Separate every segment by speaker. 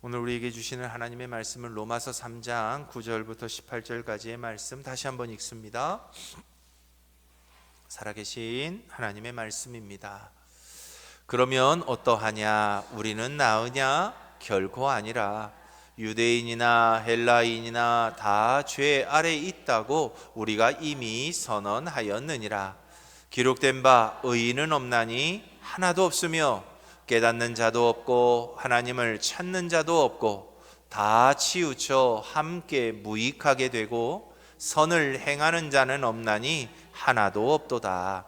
Speaker 1: 오늘 우리에게 주시는 하나님의 말씀은 로마서 3장 9절부터 18절까지의 말씀 다시 한번 읽습니다. 살아계신 하나님의 말씀입니다. 그러면 어떠하냐? 우리는 나으냐? 결코 아니라. 유대인이나 헬라인이나 다 죄 아래 있다고 우리가 이미 선언하였느니라. 기록된 바 의인은 없나니 하나도 없으며 깨닫는 자도 없고 하나님을 찾는 자도 없고 다 치우쳐 함께 무익하게 되고 선을 행하는 자는 없나니 하나도 없도다.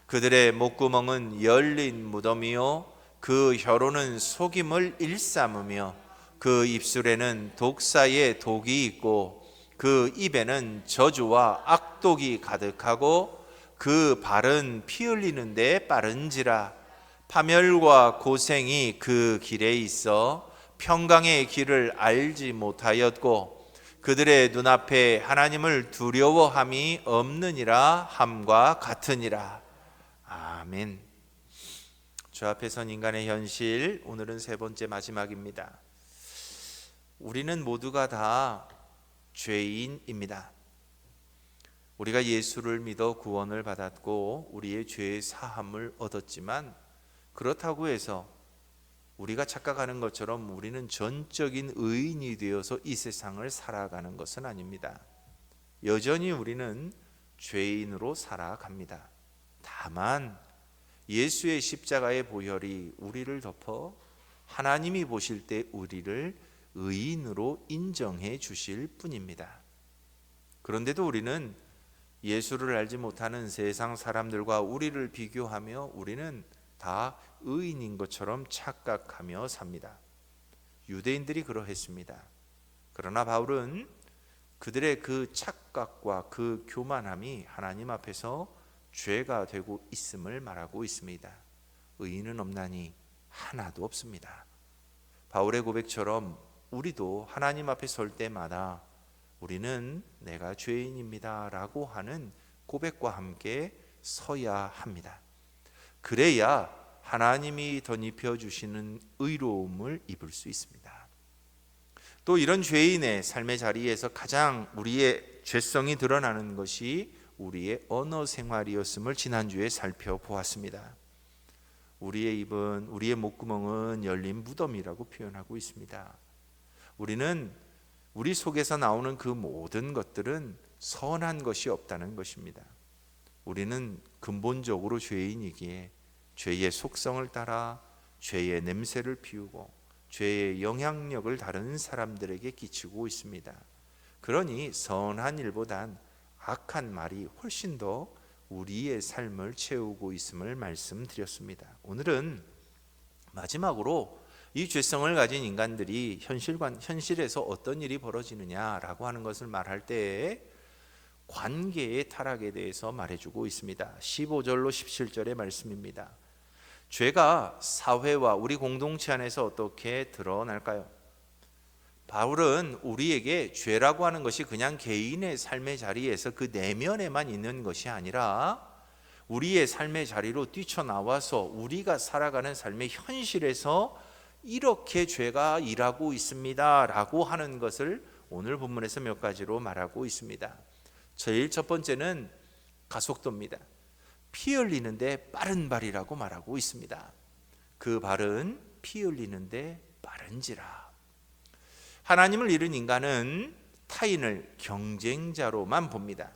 Speaker 1: 그들의 목구멍은 열린 무덤이요 그 혀로는 속임을 일삼으며 그 입술에는 독사의 독이 있고 그 입에는 저주와 악독이 가득하고 그 발은 피 흘리는 데 빠른지라. 파멸과 고생이 그 길에 있어 평강의 길을 알지 못하였고 그들의 눈앞에 하나님을 두려워함이 없느니라 함과 같으니라. 아멘. 주 앞에 선 인간의 현실, 오늘은 세 번째 마지막입니다. 우리는 모두가 다 죄인입니다. 우리가 예수를 믿어 구원을 받았고 우리의 죄 사함을 얻었지만 그렇다고 해서 우리가 착각하는 것처럼 우리는 전적인 의인이 되어서 이 세상을 살아가는 것은 아닙니다. 여전히 우리는 죄인으로 살아갑니다. 다만 예수의 십자가의 보혈이 우리를 덮어 하나님이 보실 때 우리를 의인으로 인정해 주실 뿐입니다. 그런데도 우리는 예수를 알지 못하는 세상 사람들과 우리를 비교하며 우리는 다 의인인 것처럼 착각하며 삽니다. 유대인들이 그러했습니다. 그러나 바울은 그들의 그 착각과 그 교만함이 하나님 앞에서 죄가 되고 있음을 말하고 있습니다. 의인은 없나니 하나도 없습니다. 바울의 고백처럼 우리도 하나님 앞에 설 때마다 우리는 내가 죄인입니다 라고 하는 고백과 함께 서야 합니다. 그래야 하나님이 덧입혀 주시는 의로움을 입을 수 있습니다. 또 이런 죄인의 삶의 자리에서 가장 우리의 죄성이 드러나는 것이 우리의 언어 생활이었음을 지난주에 살펴보았습니다. 우리의 입은, 우리의 목구멍은 열린 무덤이라고 표현하고 있습니다. 우리 속에서 나오는 그 모든 것들은 선한 것이 없다는 것입니다. 우리는 근본적으로 죄인이기에 죄의 속성을 따라 죄의 냄새를 피우고 죄의 영향력을 다른 사람들에게 끼치고 있습니다. 그러니 선한 일보단 악한 말이 훨씬 더 우리의 삶을 채우고 있음을 말씀드렸습니다. 오늘은 마지막으로 이 죄성을 가진 인간들이 현실에서 어떤 일이 벌어지느냐라고 하는 것을 말할 때에 관계의 타락에 대해서 말해주고 있습니다. 15절로 17절의 말씀입니다. 죄가 사회와 우리 공동체 안에서 어떻게 드러날까요? 바울은 우리에게 죄라고 하는 것이 그냥 개인의 삶의 자리에서 그 내면에만 있는 것이 아니라 우리의 삶의 자리로 뛰쳐나와서 우리가 살아가는 삶의 현실에서 이렇게 죄가 일하고 있습니다 라고 하는 것을 오늘 본문에서 몇 가지로 말하고 있습니다. 제일 첫 번째는 가속도입니다. 피 흘리는데 빠른 발이라고 말하고 있습니다. 그 발은 피 흘리는데 빠른지라. 하나님을 잃은 인간은 타인을 경쟁자로만 봅니다.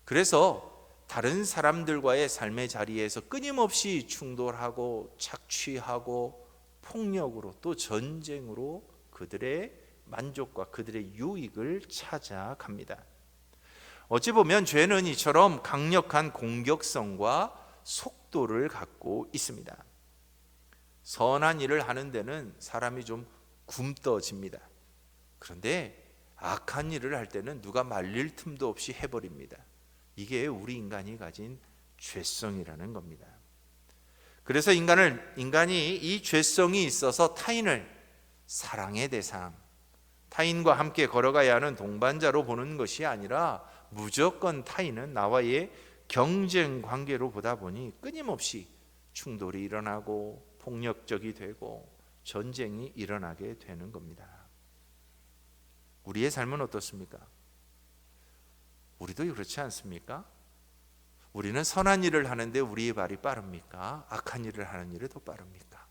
Speaker 1: 그래서 다른 사람들과의 삶의 자리에서 끊임없이 충돌하고 착취하고 폭력으로 또 전쟁으로 그들의 만족과 그들의 유익을 찾아갑니다. 어찌 보면 죄는 이처럼 강력한 공격성과 속도를 갖고 있습니다. 선한 일을 하는 데는 사람이 좀 굼떠집니다. 그런데 악한 일을 할 때는 누가 말릴 틈도 없이 해버립니다. 이게 우리 인간이 가진 죄성이라는 겁니다. 그래서 인간이 이 죄성이 있어서 타인을 사랑의 대상, 타인과 함께 걸어가야 하는 동반자로 보는 것이 아니라 무조건 타인은 나와의 경쟁 관계로 보다 보니 끊임없이 충돌이 일어나고 폭력적이 되고 전쟁이 일어나게 되는 겁니다. 우리의 삶은 어떻습니까? 우리도 그렇지 않습니까? 우리는 선한 일을 하는데 우리의 발이 빠릅니까? 악한 일을 하는 일에 더 빠릅니까?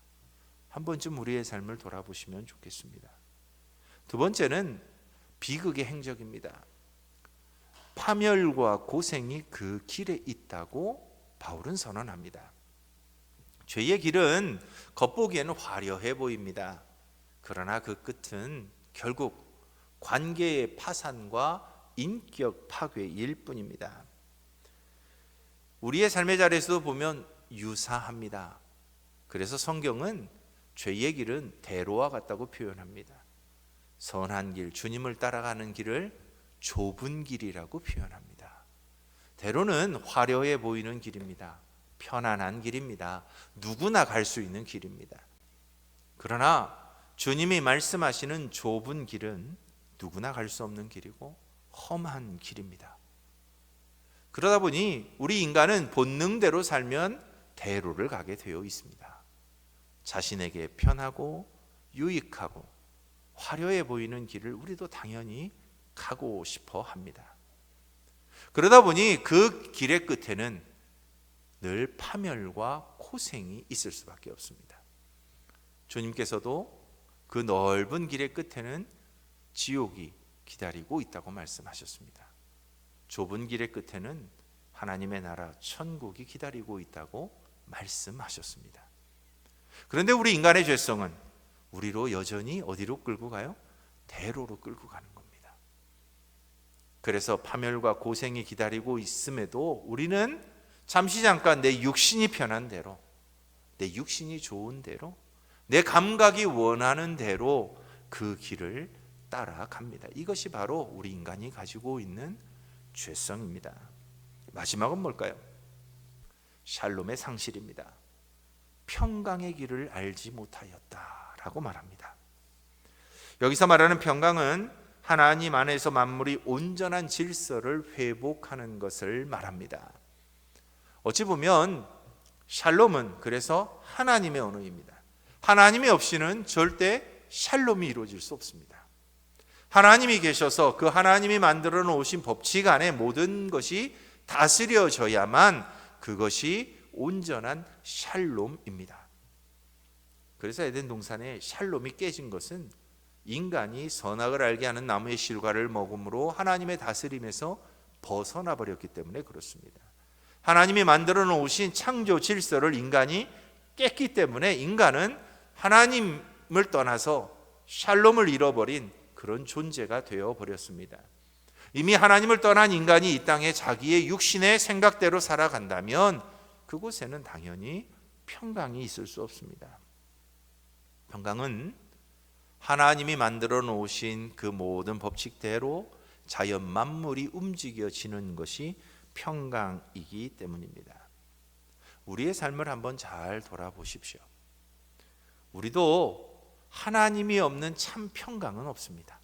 Speaker 1: 한 번쯤 우리의 삶을 돌아보시면 좋겠습니다. 두 번째는 비극의 행적입니다. 파멸과 고생이 그 길에 있다고 바울은 선언합니다. 죄의 길은 겉보기에는 화려해 보입니다. 그러나 그 끝은 결국 관계의 파산과 인격 파괴일 뿐입니다. 우리의 삶의 자리에서도 보면 유사합니다. 그래서 성경은 죄의 길은 대로와 같다고 표현합니다. 선한 길, 주님을 따라가는 길을 좁은 길이라고 표현합니다. 대로는 화려해 보이는 길입니다. 편안한 길입니다. 누구나 갈 수 있는 길입니다. 그러나 주님이 말씀하시는 좁은 길은 누구나 갈 수 없는 길이고 험한 길입니다. 그러다 보니 우리 인간은 본능대로 살면 대로를 가게 되어 있습니다. 자신에게 편하고 유익하고 화려해 보이는 길을 우리도 당연히 가고 싶어 합니다. 그러다 보니 그 길의 끝에는 늘 파멸과 고생이 있을 수밖에 없습니다. 주님께서도 그 넓은 길의 끝에는 지옥이 기다리고 있다고 말씀하셨습니다. 좁은 길의 끝에는 하나님의 나라 천국이 기다리고 있다고 말씀하셨습니다. 그런데 우리 인간의 죄성은 우리로 여전히 어디로 끌고 가요? 대로로 끌고 가는 겁니다. 그래서 파멸과 고생이 기다리고 있음에도 우리는 잠시 잠깐 내 육신이 편한 대로, 내 육신이 좋은 대로, 내 감각이 원하는 대로 그 길을 따라갑니다. 이것이 바로 우리 인간이 가지고 있는 죄성입니다. 마지막은 뭘까요? 샬롬의 상실입니다. 평강의 길을 알지 못하였다라고 말합니다. 여기서 말하는 평강은 하나님 안에서 만물이 온전한 질서를 회복하는 것을 말합니다. 어찌 보면 샬롬은 그래서 하나님의 언어입니다. 하나님이 없이는 절대 샬롬이 이루어질 수 없습니다. 하나님이 계셔서 그 하나님이 만들어 놓으신 법칙 안에 모든 것이 다스려져야만 그것이 온전한 샬롬입니다. 그래서 에덴 동산에 샬롬이 깨진 것은 인간이 선악을 알게 하는 나무의 실과를 먹음으로 하나님의 다스림에서 벗어나 버렸기 때문에 그렇습니다. 하나님이 만들어 놓으신 창조 질서를 인간이 깼기 때문에 인간은 하나님을 떠나서 샬롬을 잃어버린 그런 존재가 되어버렸습니다. 이미 하나님을 떠난 인간이 이 땅에 자기의 육신의 생각대로 살아간다면 그곳에는 당연히 평강이 있을 수 없습니다. 평강은 하나님이 만들어 놓으신 그 모든 법칙대로 자연 만물이 움직여지는 것이 평강이기 때문입니다. 우리의 삶을 한번 잘 돌아보십시오. 우리도 하나님이 없는 참 평강은 없습니다.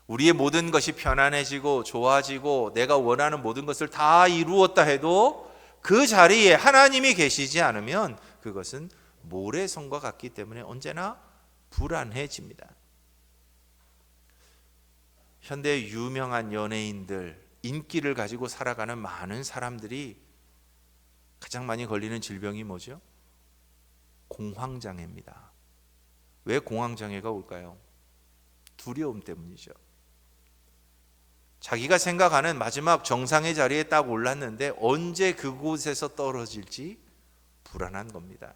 Speaker 1: 우리의 모든 것이 편안해지고 좋아지고 내가 원하는 모든 것을 다 이루었다 해도 그 자리에 하나님이 계시지 않으면 그것은 모래성과 같기 때문에 언제나 불안해집니다. 현대 유명한 연예인들, 인기를 가지고 살아가는 많은 사람들이 가장 많이 걸리는 질병이 뭐죠? 공황장애입니다. 왜 공황장애가 올까요? 두려움 때문이죠. 자기가 생각하는 마지막 정상의 자리에 딱 올랐는데 언제 그곳에서 떨어질지 불안한 겁니다.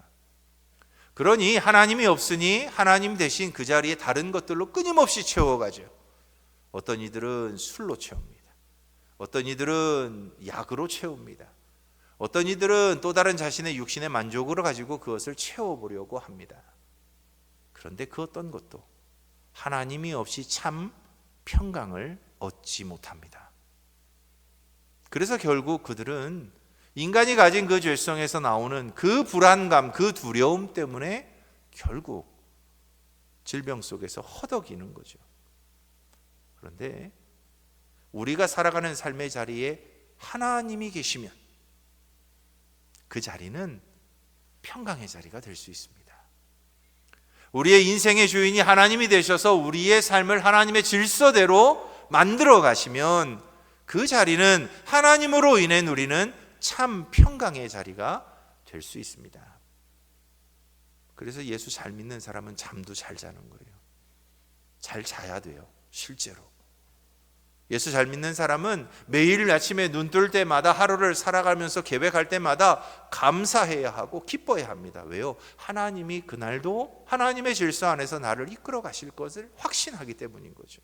Speaker 1: 그러니 하나님이 없으니 하나님 대신 그 자리에 다른 것들로 끊임없이 채워가죠. 어떤 이들은 술로 채웁니다. 어떤 이들은 약으로 채웁니다. 어떤 이들은 또 다른 자신의 육신의 만족으로 가지고 그것을 채워보려고 합니다. 그런데 그 어떤 것도 하나님이 없이 참 평강을 얻지 못합니다. 그래서 결국 그들은 인간이 가진 그 죄성에서 나오는 그 불안감, 그 두려움 때문에 결국 질병 속에서 허덕이는 거죠. 그런데 우리가 살아가는 삶의 자리에 하나님이 계시면 그 자리는 평강의 자리가 될 수 있습니다. 우리의 인생의 주인이 하나님이 되셔서 우리의 삶을 하나님의 질서대로 만들어 가시면 그 자리는 하나님으로 인해 누리는 참 평강의 자리가 될 수 있습니다. 그래서 예수 잘 믿는 사람은 잠도 잘 자는 거예요. 잘 자야 돼요, 실제로. 예수 잘 믿는 사람은 매일 아침에 눈 뜰 때마다 하루를 살아가면서 계획할 때마다 감사해야 하고 기뻐해야 합니다. 왜요? 하나님이 그날도 하나님의 질서 안에서 나를 이끌어 가실 것을 확신하기 때문인 거죠.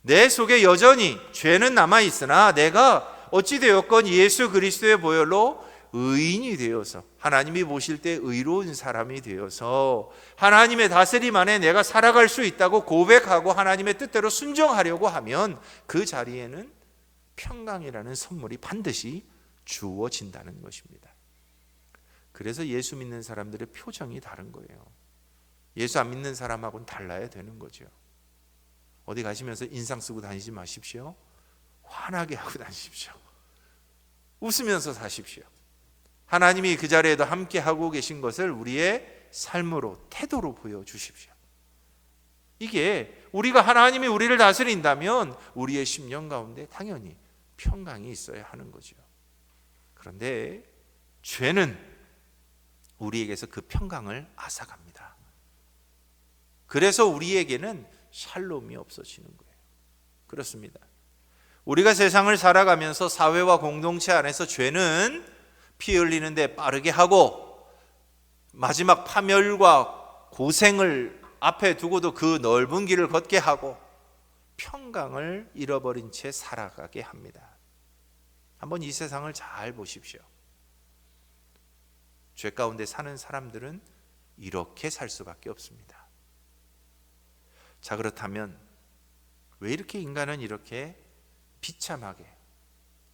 Speaker 1: 내 속에 여전히 죄는 남아있으나 내가 어찌되었건 예수 그리스도의 보혈로 의인이 되어서 하나님이 보실 때 의로운 사람이 되어서 하나님의 다스림 안에 내가 살아갈 수 있다고 고백하고 하나님의 뜻대로 순종하려고 하면 그 자리에는 평강이라는 선물이 반드시 주어진다는 것입니다. 그래서 예수 믿는 사람들의 표정이 다른 거예요. 예수 안 믿는 사람하고는 달라야 되는 거죠. 어디 가시면서 인상 쓰고 다니지 마십시오. 환하게 하고 다니십시오. 웃으면서 사십시오. 하나님이 그 자리에도 함께 하고 계신 것을 우리의 삶으로, 태도로 보여주십시오. 이게 우리가 하나님이 우리를 다스린다면 우리의 심령 가운데 당연히 평강이 있어야 하는 거죠. 그런데 죄는 우리에게서 그 평강을 앗아갑니다. 그래서 우리에게는 샬롬이 없어지는 거예요. 그렇습니다. 우리가 세상을 살아가면서 사회와 공동체 안에서 죄는 피 흘리는데 빠르게 하고 마지막 파멸과 고생을 앞에 두고도 그 넓은 길을 걷게 하고 평강을 잃어버린 채 살아가게 합니다. 한번 이 세상을 잘 보십시오. 죄 가운데 사는 사람들은 이렇게 살 수밖에 없습니다. 자, 그렇다면 왜 이렇게 인간은 이렇게 비참하게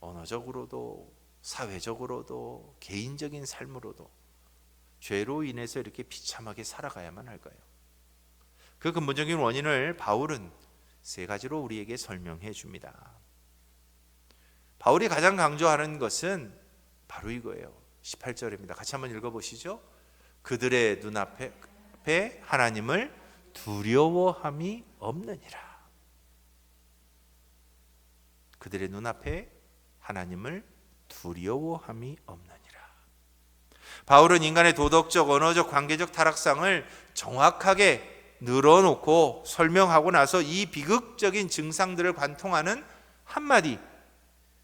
Speaker 1: 언어적으로도 사회적으로도 개인적인 삶으로도 죄로 인해서 이렇게 비참하게 살아가야만 할까요? 그 근본적인 원인을 바울은 세 가지로 우리에게 설명해 줍니다. 바울이 가장 강조하는 것은 바로 이거예요. 18절입니다. 같이 한번 읽어보시죠. 그들의 눈앞에 하나님을 두려워함이 없느니라. 그들의 눈앞에 하나님을 두려워함이 없느니라. 바울은 인간의 도덕적, 언어적, 관계적 타락상을 정확하게 늘어놓고 설명하고 나서 이 비극적인 증상들을 관통하는 한마디,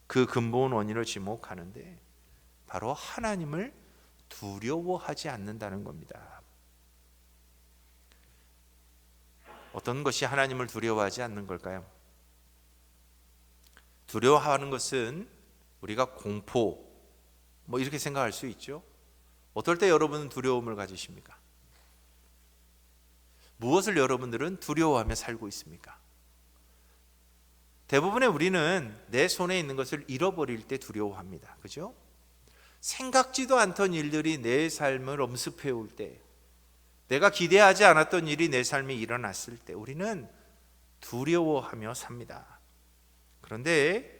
Speaker 1: 그 근본 원인을 지목하는데 바로 하나님을 두려워하지 않는다는 겁니다. 어떤 것이 하나님을 두려워하지 않는 걸까요? 두려워하는 것은 우리가 공포 이렇게 생각할 수 있죠. 어떨 때 여러분은 두려움을 가지십니까? 무엇을 여러분들은 두려워하며 살고 있습니까? 대부분의 우리는 내 손에 있는 것을 잃어버릴 때 두려워합니다. 그죠? 생각지도 않던 일들이 내 삶을 엄습해 올 때, 내가 기대하지 않았던 일이 내 삶에 일어났을 때 우리는 두려워하며 삽니다. 그런데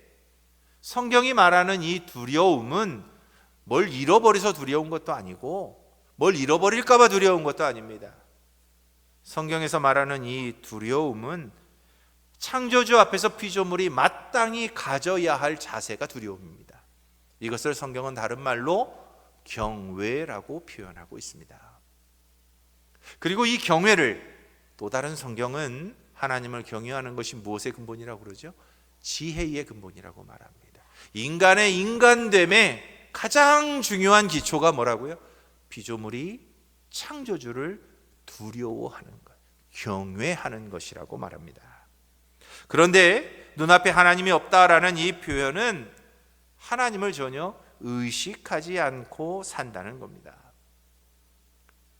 Speaker 1: 성경이 말하는 이 두려움은 뭘 잃어버려서 두려운 것도 아니고 뭘 잃어버릴까 봐 두려운 것도 아닙니다. 성경에서 말하는 이 두려움은 창조주 앞에서 피조물이 마땅히 가져야 할 자세가 두려움입니다. 이것을 성경은 다른 말로 경외라고 표현하고 있습니다. 그리고 이 경외를 또 다른 성경은 하나님을 경외하는 것이 무엇의 근본이라고 그러죠? 지혜의 근본이라고 말합니다. 인간의 인간됨의 가장 중요한 기초가 뭐라고요? 피조물이 창조주를 두려워하는 것, 경외하는 것이라고 말합니다. 그런데 눈앞에 하나님이 없다라는 이 표현은 하나님을 전혀 의식하지 않고 산다는 겁니다.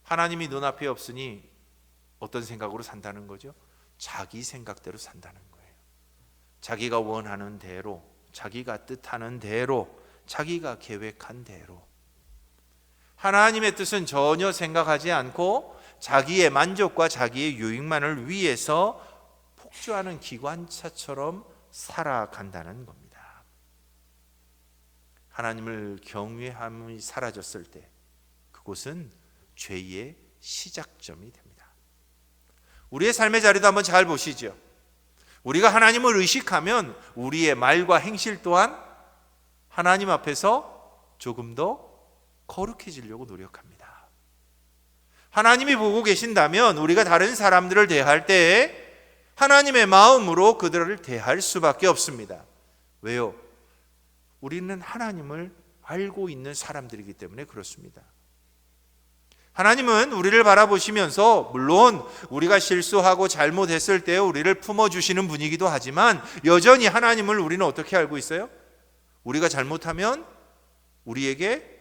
Speaker 1: 하나님이 눈앞에 없으니 어떤 생각으로 산다는 거죠? 자기 생각대로 산다는 거예요. 자기가 원하는 대로, 자기가 뜻하는 대로, 자기가 계획한 대로. 하나님의 뜻은 전혀 생각하지 않고 자기의 만족과 자기의 유익만을 위해서 폭주하는 기관차처럼 살아간다는 겁니다. 하나님을 경외함이 사라졌을 때 그곳은 죄의 시작점이 됩니다. 우리의 삶의 자리도 한번 잘 보시죠. 우리가 하나님을 의식하면 우리의 말과 행실 또한 하나님 앞에서 조금 더 거룩해지려고 노력합니다. 하나님이 보고 계신다면 우리가 다른 사람들을 대할 때 하나님의 마음으로 그들을 대할 수밖에 없습니다. 왜요? 우리는 하나님을 알고 있는 사람들이기 때문에 그렇습니다. 하나님은 우리를 바라보시면서 물론 우리가 실수하고 잘못했을 때 우리를 품어주시는 분이기도 하지만 여전히 하나님을 우리는 어떻게 알고 있어요? 우리가 잘못하면 우리에게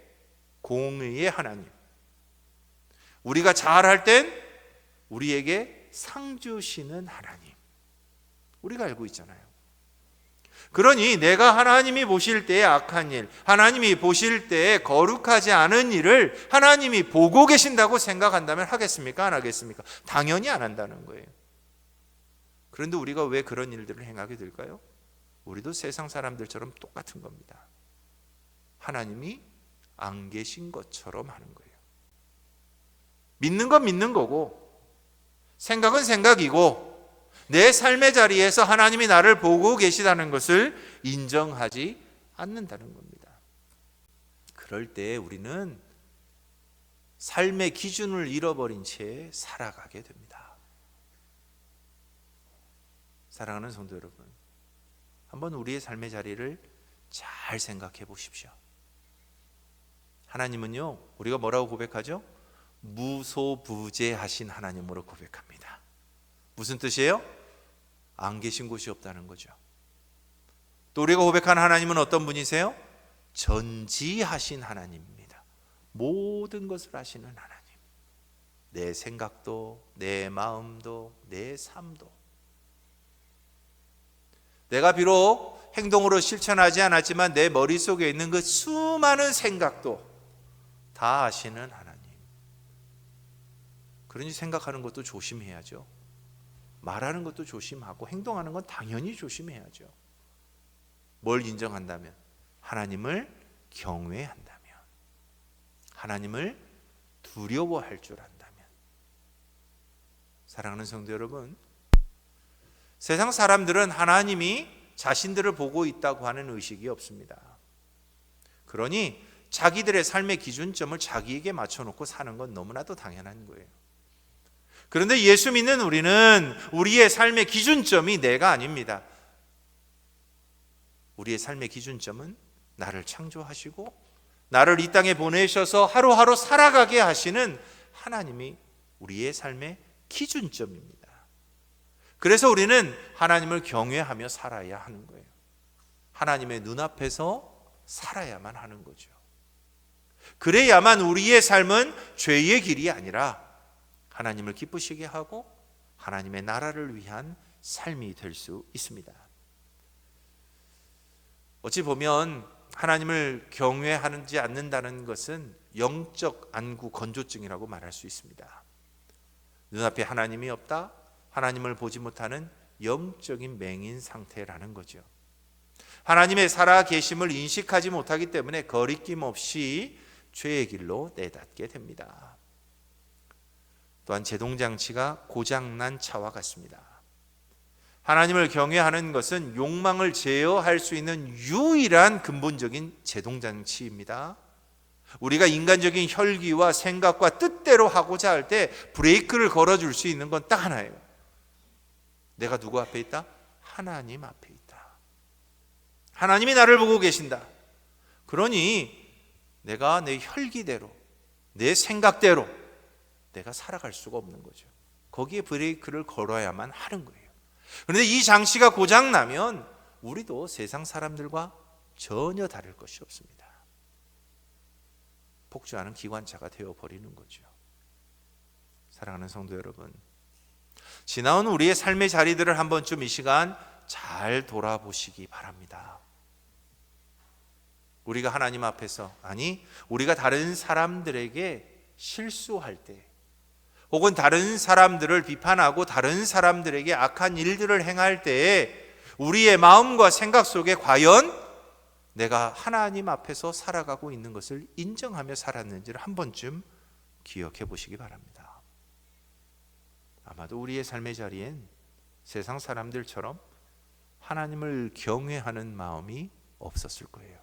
Speaker 1: 공의의 하나님, 우리가 잘할 땐 우리에게 상 주시는 하나님, 우리가 알고 있잖아요. 그러니 내가 하나님이 보실 때의 악한 일, 하나님이 보실 때의 거룩하지 않은 일을 하나님이 보고 계신다고 생각한다면 하겠습니까? 안 하겠습니까? 당연히 안 한다는 거예요. 그런데 우리가 왜 그런 일들을 행하게 될까요? 우리도 세상 사람들처럼 똑같은 겁니다. 하나님이 안 계신 것처럼 하는 거예요. 믿는 건 믿는 거고 생각은 생각이고 내 삶의 자리에서 하나님이 나를 보고 계시다는 것을 인정하지 않는다는 겁니다. 그럴 때 우리는 삶의 기준을 잃어버린 채 살아가게 됩니다. 사랑하는 성도 여러분, 한번 우리의 삶의 자리를 잘 생각해 보십시오. 하나님은요, 우리가 뭐라고 고백하죠? 무소부재하신 하나님으로 고백합니다. 무슨 뜻이에요? 안 계신 곳이 없다는 거죠. 또 우리가 고백하는 하나님은 어떤 분이세요? 전지하신 하나님입니다. 모든 것을 아시는 하나님. 내 생각도, 내 마음도, 내 삶도. 내가 비록 행동으로 실천하지 않았지만 내 머릿속에 있는 그 수많은 생각도 다 아시는 하나님. 그러니 생각하는 것도 조심해야죠. 말하는 것도 조심하고 행동하는 건 당연히 조심해야죠. 뭘 인정한다면? 하나님을 경외한다면, 하나님을 두려워할 줄 안다면. 사랑하는 성도 여러분, 세상 사람들은 하나님이 자신들을 보고 있다고 하는 의식이 없습니다. 그러니 자기들의 삶의 기준점을 자기에게 맞춰놓고 사는 건 너무나도 당연한 거예요. 그런데 예수 믿는 우리는 우리의 삶의 기준점이 내가 아닙니다. 우리의 삶의 기준점은 나를 창조하시고 나를 이 땅에 보내셔서 하루하루 살아가게 하시는 하나님이 우리의 삶의 기준점입니다. 그래서 우리는 하나님을 경외하며 살아야 하는 거예요. 하나님의 눈앞에서 살아야만 하는 거죠. 그래야만 우리의 삶은 죄의 길이 아니라 하나님을 기쁘시게 하고 하나님의 나라를 위한 삶이 될 수 있습니다. 어찌 보면 하나님을 경외하지 않는다는 것은 영적 안구 건조증이라고 말할 수 있습니다. 눈앞에 하나님이 없다, 하나님을 보지 못하는 영적인 맹인 상태라는 거죠. 하나님의 살아계심을 인식하지 못하기 때문에 거리낌 없이 죄의 길로 내닫게 됩니다. 또한 제동장치가 고장난 차와 같습니다. 하나님을 경외하는 것은 욕망을 제어할 수 있는 유일한 근본적인 제동장치입니다. 우리가 인간적인 혈기와 생각과 뜻대로 하고자 할 때 브레이크를 걸어줄 수 있는 건 딱 하나예요. 내가 누구 앞에 있다? 하나님 앞에 있다. 하나님이 나를 보고 계신다. 그러니 내가 내 혈기대로, 내 생각대로 내가 살아갈 수가 없는 거죠. 거기에 브레이크를 걸어야만 하는 거예요. 그런데 이 장치가 고장나면 우리도 세상 사람들과 전혀 다를 것이 없습니다. 폭주하는 기관차가 되어버리는 거죠. 사랑하는 성도 여러분, 지나온 우리의 삶의 자리들을 한 번쯤 이 시간 잘 돌아보시기 바랍니다. 우리가 하나님 앞에서, 아니 우리가 다른 사람들에게 실수할 때, 혹은 다른 사람들을 비판하고 다른 사람들에게 악한 일들을 행할 때에 우리의 마음과 생각 속에 과연 내가 하나님 앞에서 살아가고 있는 것을 인정하며 살았는지를 한 번쯤 기억해 보시기 바랍니다. 아마도 우리의 삶의 자리엔 세상 사람들처럼 하나님을 경외하는 마음이 없었을 거예요.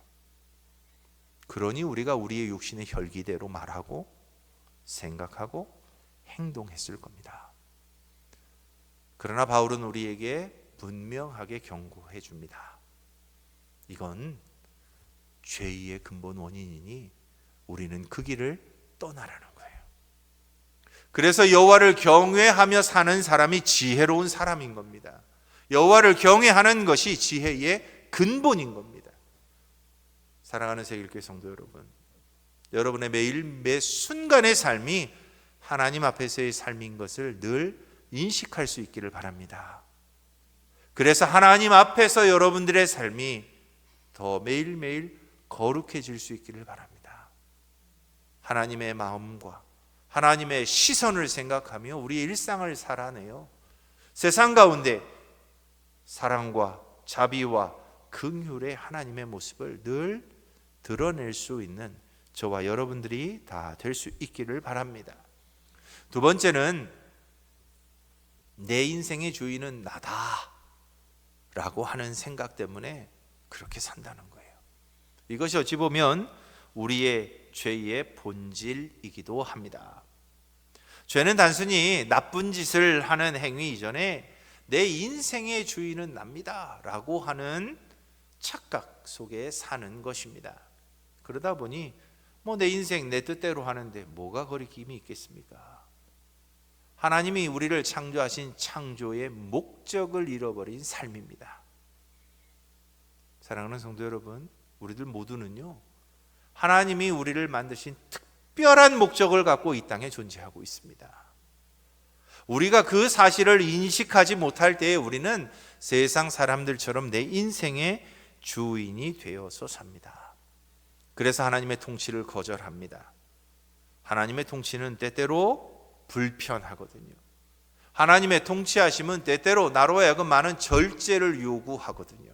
Speaker 1: 그러니 우리가 우리의 육신의 혈기대로 말하고 생각하고 행동했을 겁니다. 그러나 바울은 우리에게 분명하게 경고해 줍니다. 이건 죄의 근본 원인이니 우리는 그 길을 떠나라는 거예요. 그래서 여호와를 경외하며 사는 사람이 지혜로운 사람인 겁니다. 여호와를 경외하는 것이 지혜의 근본인 겁니다. 사랑하는 새길교회 성도 여러분, 여러분의 매일 매 순간의 삶이 하나님 앞에서의 삶인 것을 늘 인식할 수 있기를 바랍니다. 그래서 하나님 앞에서 여러분들의 삶이 더 매일매일 거룩해질 수 있기를 바랍니다. 하나님의 마음과 하나님의 시선을 생각하며 우리의 일상을 살아내요. 세상 가운데 사랑과 자비와 긍휼의 하나님의 모습을 늘 드러낼 수 있는 저와 여러분들이 다 될 수 있기를 바랍니다. 두 번째는 내 인생의 주인은 나다 라고 하는 생각 때문에 그렇게 산다는 거예요. 이것이 어찌 보면 우리의 죄의 본질이기도 합니다. 죄는 단순히 나쁜 짓을 하는 행위 이전에 내 인생의 주인은 납니다 라고 하는 착각 속에 사는 것입니다. 그러다 보니 내 인생 내 뜻대로 하는데 뭐가 거리낌이 있겠습니까? 하나님이 우리를 창조하신 창조의 목적을 잃어버린 삶입니다. 사랑하는 성도 여러분, 우리들 모두는요, 하나님이 우리를 만드신 특별한 목적을 갖고 이 땅에 존재하고 있습니다. 우리가 그 사실을 인식하지 못할 때에 우리는 세상 사람들처럼 내 인생의 주인이 되어서 삽니다. 그래서 하나님의 통치를 거절합니다. 하나님의 통치는 때때로 불편하거든요. 하나님의 통치하심은 때때로 나로 하여금 많은 절제를 요구하거든요.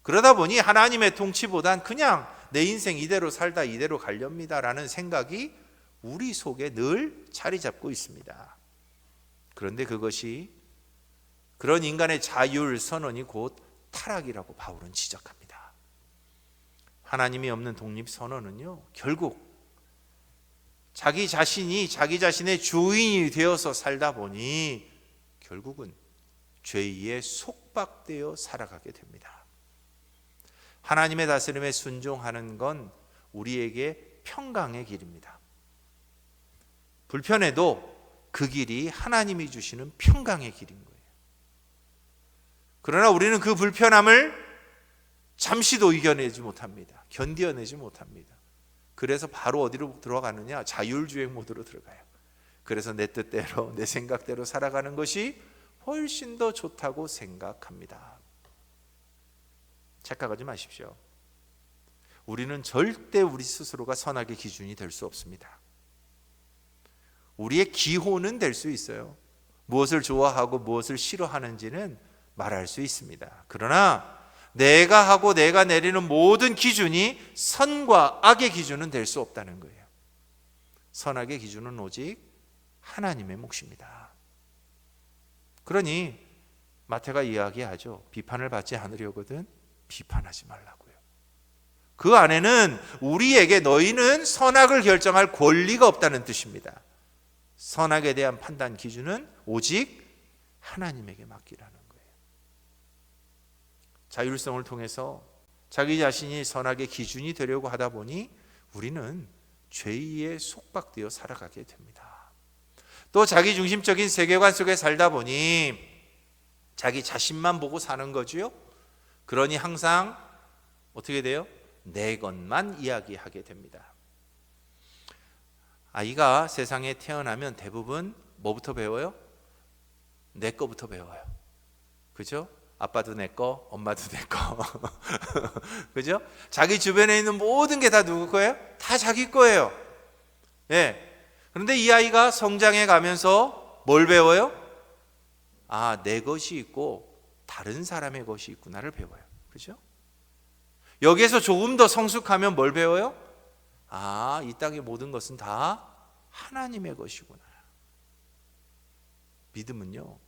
Speaker 1: 그러다 보니 하나님의 통치보단 그냥 내 인생 이대로 살다 이대로 가렵니다라는 생각이 우리 속에 늘 자리 잡고 있습니다. 그런데 그것이 그런 인간의 자율 선언이 곧 타락이라고 바울은 지적합니다. 하나님이 없는 독립 선언은요, 결국 자기 자신이 자기 자신의 주인이 되어서 살다 보니 결국은 죄에 속박되어 살아가게 됩니다. 하나님의 다스림에 순종하는 건 우리에게 평강의 길입니다. 불편해도 그 길이 하나님이 주시는 평강의 길인 거예요. 그러나 우리는 그 불편함을 잠시도 이겨내지 못합니다. 견뎌내지 못합니다. 그래서 바로 어디로 들어가느냐? 자율주행 모드로 들어가요. 그래서 내 뜻대로 내 생각대로 살아가는 것이 훨씬 더 좋다고 생각합니다. 착각하지 마십시오. 우리는 절대 우리 스스로가 선악의 기준이 될 수 없습니다. 우리의 기호는 될 수 있어요. 무엇을 좋아하고 무엇을 싫어하는지는 말할 수 있습니다. 그러나 내가 하고 내가 내리는 모든 기준이 선과 악의 기준은 될 수 없다는 거예요. 선악의 기준은 오직 하나님의 몫입니다. 그러니 마태가 이야기하죠. 비판을 받지 않으려거든 비판하지 말라고요. 그 안에는 우리에게 너희는 선악을 결정할 권리가 없다는 뜻입니다. 선악에 대한 판단 기준은 오직 하나님에게 맡기라는 거예요. 자율성을 통해서 자기 자신이 선악의 기준이 되려고 하다 보니 우리는 죄에 속박되어 살아가게 됩니다. 또 자기중심적인 세계관 속에 살다 보니 자기 자신만 보고 사는 거지요. 그러니 항상 어떻게 돼요? 내 것만 이야기하게 됩니다. 아이가 세상에 태어나면 대부분 뭐부터 배워요? 내 거부터 배워요. 그죠? 아빠도 내 거, 엄마도 내 거. 그죠? 자기 주변에 있는 모든 게 다 누구 거예요? 다 자기 거예요. 예. 그런데 이 아이가 성장해 가면서 뭘 배워요? 아, 내 것이 있고 다른 사람의 것이 있구나를 배워요. 그죠? 여기에서 조금 더 성숙하면 뭘 배워요? 아, 이 땅의 모든 것은 다 하나님의 것이구나. 믿음은요,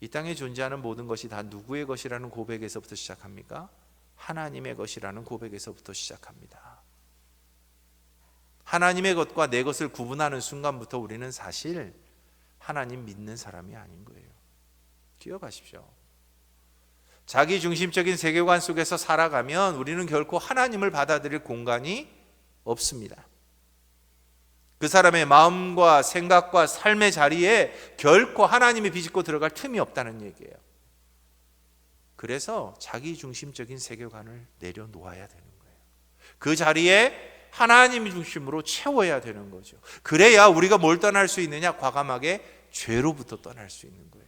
Speaker 1: 이 땅에 존재하는 모든 것이 다 누구의 것이라는 고백에서부터 시작합니까? 하나님의 것이라는 고백에서부터 시작합니다. 하나님의 것과 내 것을 구분하는 순간부터 우리는 사실 하나님 믿는 사람이 아닌 거예요. 기억하십시오. 자기 중심적인 세계관 속에서 살아가면 우리는 결코 하나님을 받아들일 공간이 없습니다. 그 사람의 마음과 생각과 삶의 자리에 결코 하나님이 비집고 들어갈 틈이 없다는 얘기예요. 그래서 자기 중심적인 세계관을 내려놓아야 되는 거예요. 그 자리에 하나님 중심으로 채워야 되는 거죠. 그래야 우리가 뭘 떠날 수 있느냐? 과감하게 죄로부터 떠날 수 있는 거예요.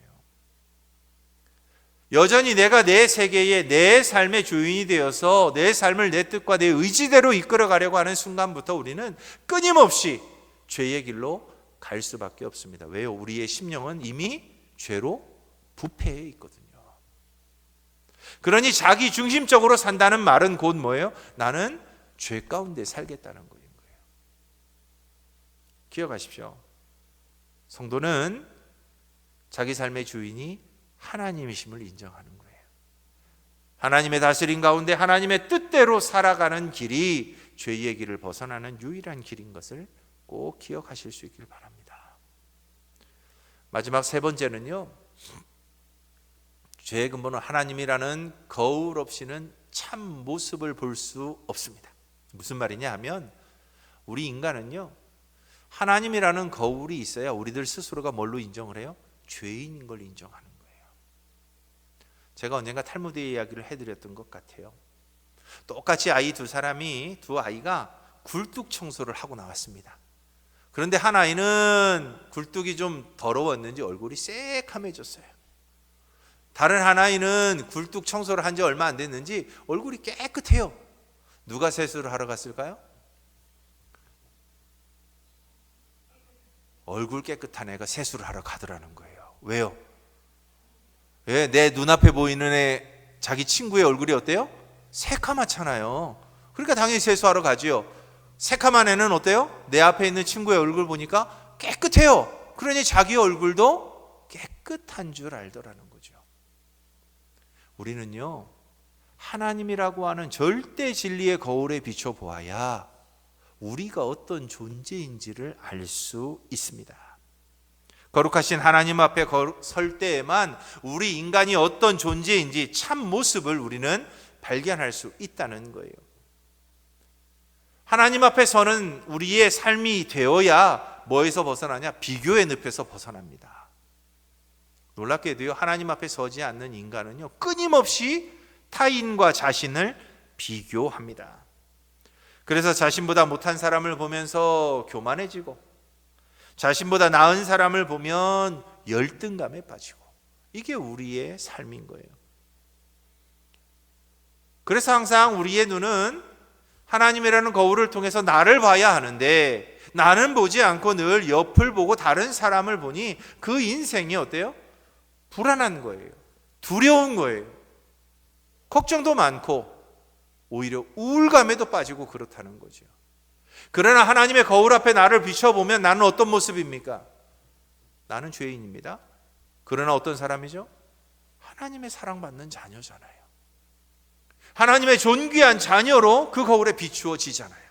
Speaker 1: 여전히 내가 내 세계에 내 삶의 주인이 되어서 내 삶을 내 뜻과 내 의지대로 이끌어가려고 하는 순간부터 우리는 끊임없이 죄의 길로 갈 수밖에 없습니다. 왜요? 우리의 심령은 이미 죄로 부패해 있거든요. 그러니 자기 중심적으로 산다는 말은 곧 뭐예요? 나는 죄 가운데 살겠다는 거예요. 기억하십시오. 성도는 자기 삶의 주인이 하나님이심을 인정하는 거예요. 하나님의 다스림 가운데 하나님의 뜻대로 살아가는 길이 죄의 길을 벗어나는 유일한 길인 것을 꼭 기억하실 수 있길 바랍니다. 마지막 세 번째는요, 죄의 근본은 하나님이라는 거울 없이는 참 모습을 볼 수 없습니다. 무슨 말이냐 하면, 우리 인간은요, 하나님이라는 거울이 있어야 우리들 스스로가 뭘로 인정을 해요? 죄인인 걸 인정하는 거예요. 제가 언젠가 탈무드 이야기를 해드렸던 것 같아요. 똑같이 두 아이가 굴뚝 청소를 하고 나왔습니다. 그런데 한 아이는 굴뚝이 좀 더러웠는지 얼굴이 새카매졌어요. 다른 한 아이는 굴뚝 청소를 한 지 얼마 안 됐는지 얼굴이 깨끗해요. 누가 세수를 하러 갔을까요? 얼굴 깨끗한 애가 세수를 하러 가더라는 거예요. 왜요? 왜? 내 눈앞에 보이는 애, 자기 친구의 얼굴이 어때요? 새카맣잖아요. 그러니까 당연히 세수하러 가지요. 새카만 애는 어때요? 내 앞에 있는 친구의 얼굴 보니까 깨끗해요. 그러니 자기 얼굴도 깨끗한 줄 알더라는 거죠. 우리는요, 하나님이라고 하는 절대 진리의 거울에 비춰 보아야 우리가 어떤 존재인지를 알 수 있습니다. 거룩하신 하나님 앞에 설 때에만 우리 인간이 어떤 존재인지 참 모습을 우리는 발견할 수 있다는 거예요. 하나님 앞에 서는 우리의 삶이 되어야 뭐에서 벗어나냐? 비교의 늪에서 벗어납니다. 놀랍게도요, 하나님 앞에 서지 않는 인간은요, 끊임없이 타인과 자신을 비교합니다. 그래서 자신보다 못한 사람을 보면서 교만해지고, 자신보다 나은 사람을 보면 열등감에 빠지고, 이게 우리의 삶인 거예요. 그래서 항상 우리의 눈은 하나님이라는 거울을 통해서 나를 봐야 하는데, 나는 보지 않고 늘 옆을 보고 다른 사람을 보니 그 인생이 어때요? 불안한 거예요. 두려운 거예요. 걱정도 많고 오히려 우울감에도 빠지고 그렇다는 거죠. 그러나 하나님의 거울 앞에 나를 비춰보면 나는 어떤 모습입니까? 나는 죄인입니다. 그러나 어떤 사람이죠? 하나님의 사랑받는 자녀잖아요. 하나님의 존귀한 자녀로 그 거울에 비추어지잖아요.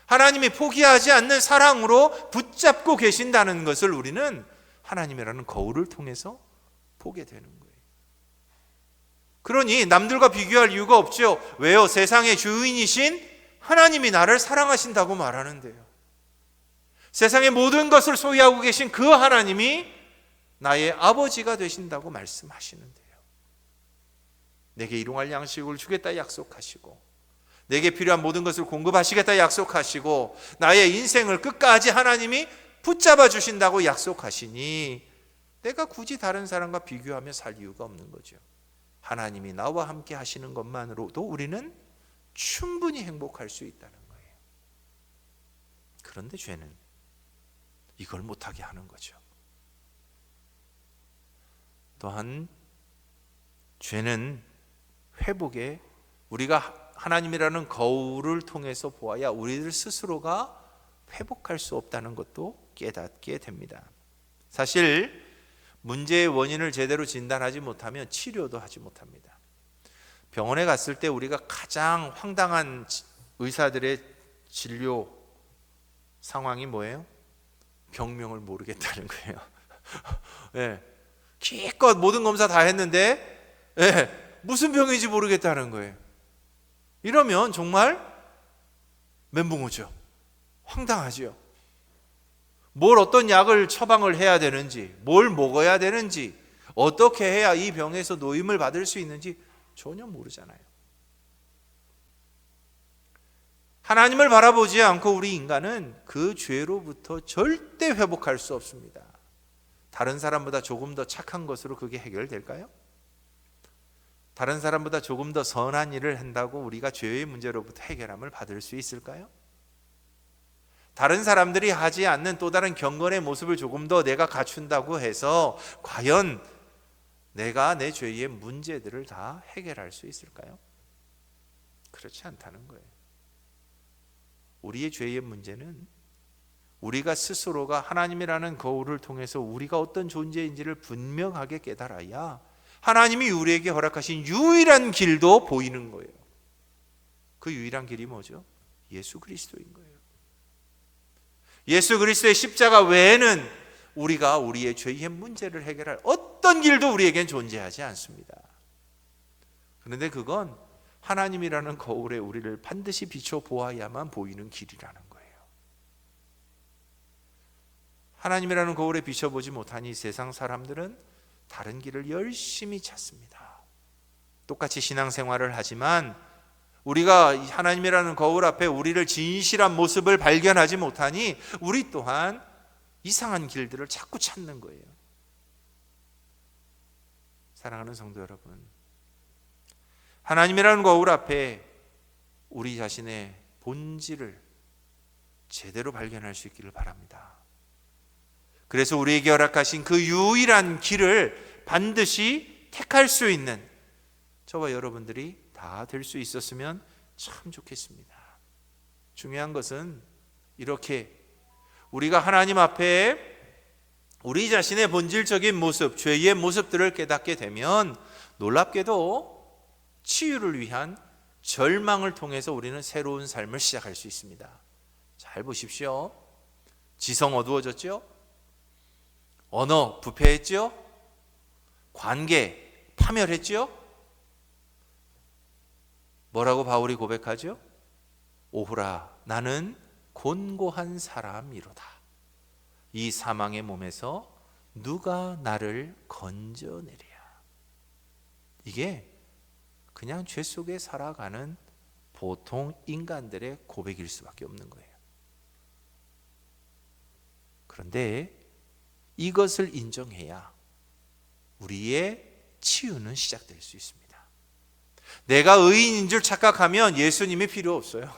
Speaker 1: 하나님이 포기하지 않는 사랑으로 붙잡고 계신다는 것을 우리는 하나님이라는 거울을 통해서 보게 되는 거예요. 그러니 남들과 비교할 이유가 없죠. 왜요? 세상의 주인이신 하나님이 나를 사랑하신다고 말하는데요. 세상의 모든 것을 소유하고 계신 그 하나님이 나의 아버지가 되신다고 말씀하시는데요. 내게 일용할 양식을 주겠다 약속하시고, 내게 필요한 모든 것을 공급하시겠다 약속하시고, 나의 인생을 끝까지 하나님이 붙잡아 주신다고 약속하시니 내가 굳이 다른 사람과 비교하며 살 이유가 없는 거죠. 하나님이 나와 함께 하시는 것만으로도 우리는 충분히 행복할 수 있다는 거예요. 그런데 죄는 이걸 못하게 하는 거죠. 또한 죄는 회복에, 우리가 하나님이라는 거울을 통해서 보아야 우리들 스스로가 회복할 수 없다는 것도 깨닫게 됩니다. 사실 문제의 원인을 제대로 진단하지 못하면 치료도 하지 못합니다. 병원에 갔을 때 우리가 가장 황당한 의사들의 진료 상황이 뭐예요? 병명을 모르겠다는 거예요. 네. 기껏 모든 검사 다 했는데 무슨 병인지 모르겠다는 거예요. 이러면 정말 멘붕오죠. 황당하죠. 뭘 어떤 약을 처방을 해야 되는지, 뭘 먹어야 되는지, 어떻게 해야 이 병에서 노임을 받을 수 있는지 전혀 모르잖아요. 하나님을 바라보지 않고 우리 인간은 그 죄로부터 절대 회복할 수 없습니다. 다른 사람보다 조금 더 착한 것으로 그게 해결될까요? 다른 사람보다 조금 더 선한 일을 한다고 우리가 죄의 문제로부터 해결함을 받을 수 있을까요? 다른 사람들이 하지 않는 또 다른 경건의 모습을 조금 더 내가 갖춘다고 해서 과연 내가 내 죄의 문제들을 다 해결할 수 있을까요? 그렇지 않다는 거예요. 우리의 죄의 문제는 우리가 스스로가 하나님이라는 거울을 통해서 우리가 어떤 존재인지를 분명하게 깨달아야 하나님이 우리에게 허락하신 유일한 길도 보이는 거예요. 그 유일한 길이 뭐죠? 예수 그리스도인 거예요. 예수 그리스도의 십자가 외에는 우리가 우리의 죄의 문제를 해결할 어떤 길도 우리에겐 존재하지 않습니다. 그런데 그건 하나님이라는 거울에 우리를 반드시 비춰보아야만 보이는 길이라는 거예요. 하나님이라는 거울에 비춰보지 못하니 세상 사람들은 다른 길을 열심히 찾습니다. 똑같이 신앙생활을 하지만 우리가 하나님이라는 거울 앞에 우리를 진실한 모습을 발견하지 못하니 우리 또한 이상한 길들을 자꾸 찾는 거예요. 사랑하는 성도 여러분, 하나님이라는 거울 앞에 우리 자신의 본질을 제대로 발견할 수 있기를 바랍니다. 그래서 우리에게 허락하신 그 유일한 길을 반드시 택할 수 있는 저와 여러분들이 다 될 수 있었으면 참 좋겠습니다. 중요한 것은 이렇게 우리가 하나님 앞에 우리 자신의 본질적인 모습, 죄의 모습들을 깨닫게 되면 놀랍게도 치유를 위한 절망을 통해서 우리는 새로운 삶을 시작할 수 있습니다. 잘 보십시오. 지성 어두워졌죠? 언어 부패했죠? 관계 파멸했죠? 뭐라고 바울이 고백하죠? 오호라 나는 곤고한 사람이로다. 이 사망의 몸에서 누가 나를 건져내랴. 이게 그냥 죄 속에 살아가는 보통 인간들의 고백일 수밖에 없는 거예요. 그런데 이것을 인정해야 우리의 치유는 시작될 수 있습니다. 내가 의인인 줄 착각하면 예수님이 필요 없어요.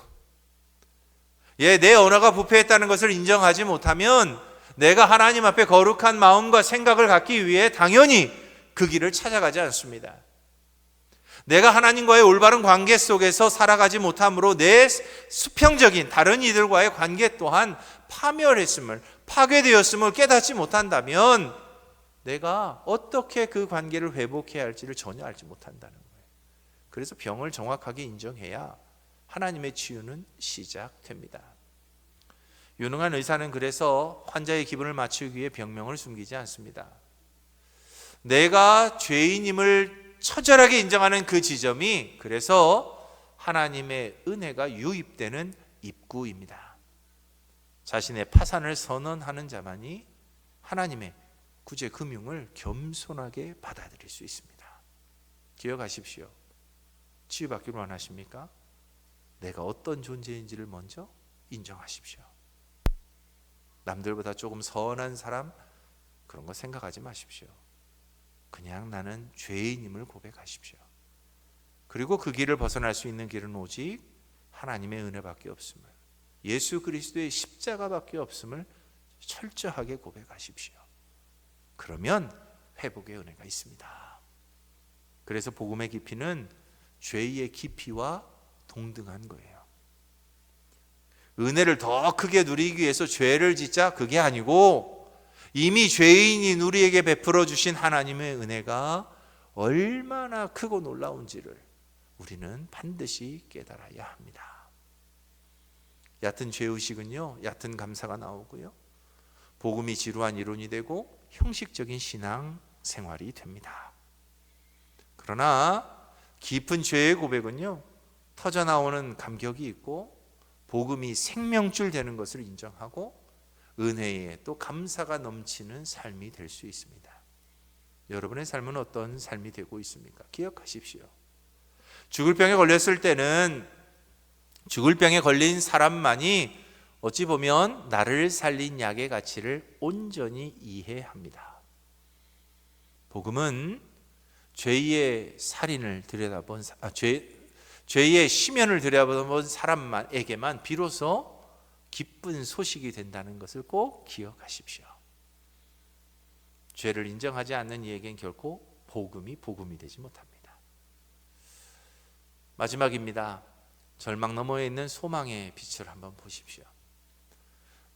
Speaker 1: 내 언어가 부패했다는 것을 인정하지 못하면 내가 하나님 앞에 거룩한 마음과 생각을 갖기 위해 당연히 그 길을 찾아가지 않습니다. 내가 하나님과의 올바른 관계 속에서 살아가지 못함으로 내 수평적인 다른 이들과의 관계 또한 파멸했음을, 파괴되었음을 깨닫지 못한다면 내가 어떻게 그 관계를 회복해야 할지를 전혀 알지 못한다는 거예요. 그래서 병을 정확하게 인정해야 하나님의 치유는 시작됩니다. 유능한 의사는 그래서 환자의 기분을 맞추기 위해 병명을 숨기지 않습니다. 내가 죄인임을 처절하게 인정하는 그 지점이 그래서 하나님의 은혜가 유입되는 입구입니다. 자신의 파산을 선언하는 자만이 하나님의 구제 금융을 겸손하게 받아들일 수 있습니다. 기억하십시오. 치유받기를 원하십니까? 내가 어떤 존재인지를 먼저 인정하십시오. 남들보다 조금 선한 사람 그런 거 생각하지 마십시오. 그냥 나는 죄인임을 고백하십시오. 그리고 그 길을 벗어날 수 있는 길은 오직 하나님의 은혜밖에 없음을, 예수 그리스도의 십자가밖에 없음을 철저하게 고백하십시오. 그러면 회복의 은혜가 있습니다. 그래서 복음의 깊이는 죄의 깊이와 동등한 거예요. 은혜를 더 크게 누리기 위해서 죄를 짓자 그게 아니고 이미 죄인인 우리에게 베풀어 주신 하나님의 은혜가 얼마나 크고 놀라운지를 우리는 반드시 깨달아야 합니다. 얕은 죄의식은요, 얕은 감사가 나오고요, 복음이 지루한 이론이 되고 형식적인 신앙 생활이 됩니다. 그러나 깊은 죄의 고백은요, 터져나오는 감격이 있고 복음이 생명줄 되는 것을 인정하고 은혜에 또 감사가 넘치는 삶이 될 수 있습니다. 여러분의 삶은 어떤 삶이 되고 있습니까? 기억하십시오. 죽을 병에 걸렸을 때는 죽을 병에 걸린 사람만이 어찌 보면 나를 살린 약의 가치를 온전히 이해합니다. 복음은 죄의 살인을 들여다본 죄의 심연을 들여다본 사람에게만 비로소 기쁜 소식이 된다는 것을 꼭 기억하십시오. 죄를 인정하지 않는 이에겐 결코 복음이 되지 못합니다. 마지막입니다. 절망 너머에 있는 소망의 빛을 한번 보십시오.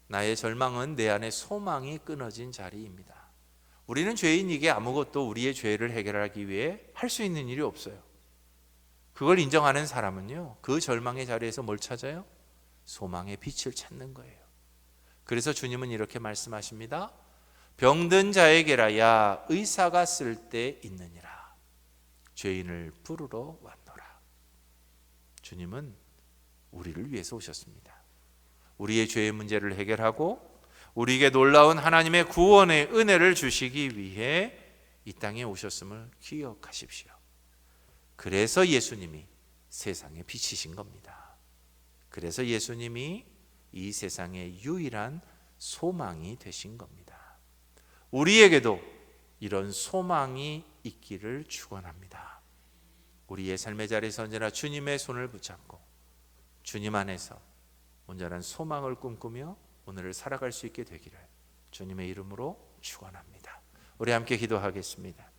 Speaker 1: 나의 절망은 내 안에 소망이 끊어진 자리입니다. 우리는 죄인에게 아무것도 우리의 죄를 해결하기 위해 할 수 있는 일이 없어요. 그걸 인정하는 사람은요, 그 절망의 자리에서 뭘 찾아요? 소망의 빛을 찾는 거예요. 그래서 주님은 이렇게 말씀하십니다. 병든 자에게라야 의사가 쓸 데 있느니라. 죄인을 부르러 왔노라. 주님은 우리를 위해서 오셨습니다. 우리의 죄의 문제를 해결하고 우리에게 놀라운 하나님의 구원의 은혜를 주시기 위해 이 땅에 오셨음을 기억하십시오. 그래서 예수님이 세상의 빛이신 겁니다. 그래서 예수님이 이 세상의 유일한 소망이 되신 겁니다. 우리에게도 이런 소망이 있기를 축원합니다. 우리의 삶의 자리에서 언제나 주님의 손을 붙잡고 주님 안에서 온전한 소망을 꿈꾸며 오늘을 살아갈 수 있게 되기를 주님의 이름으로 축원합니다. 우리 함께 기도하겠습니다.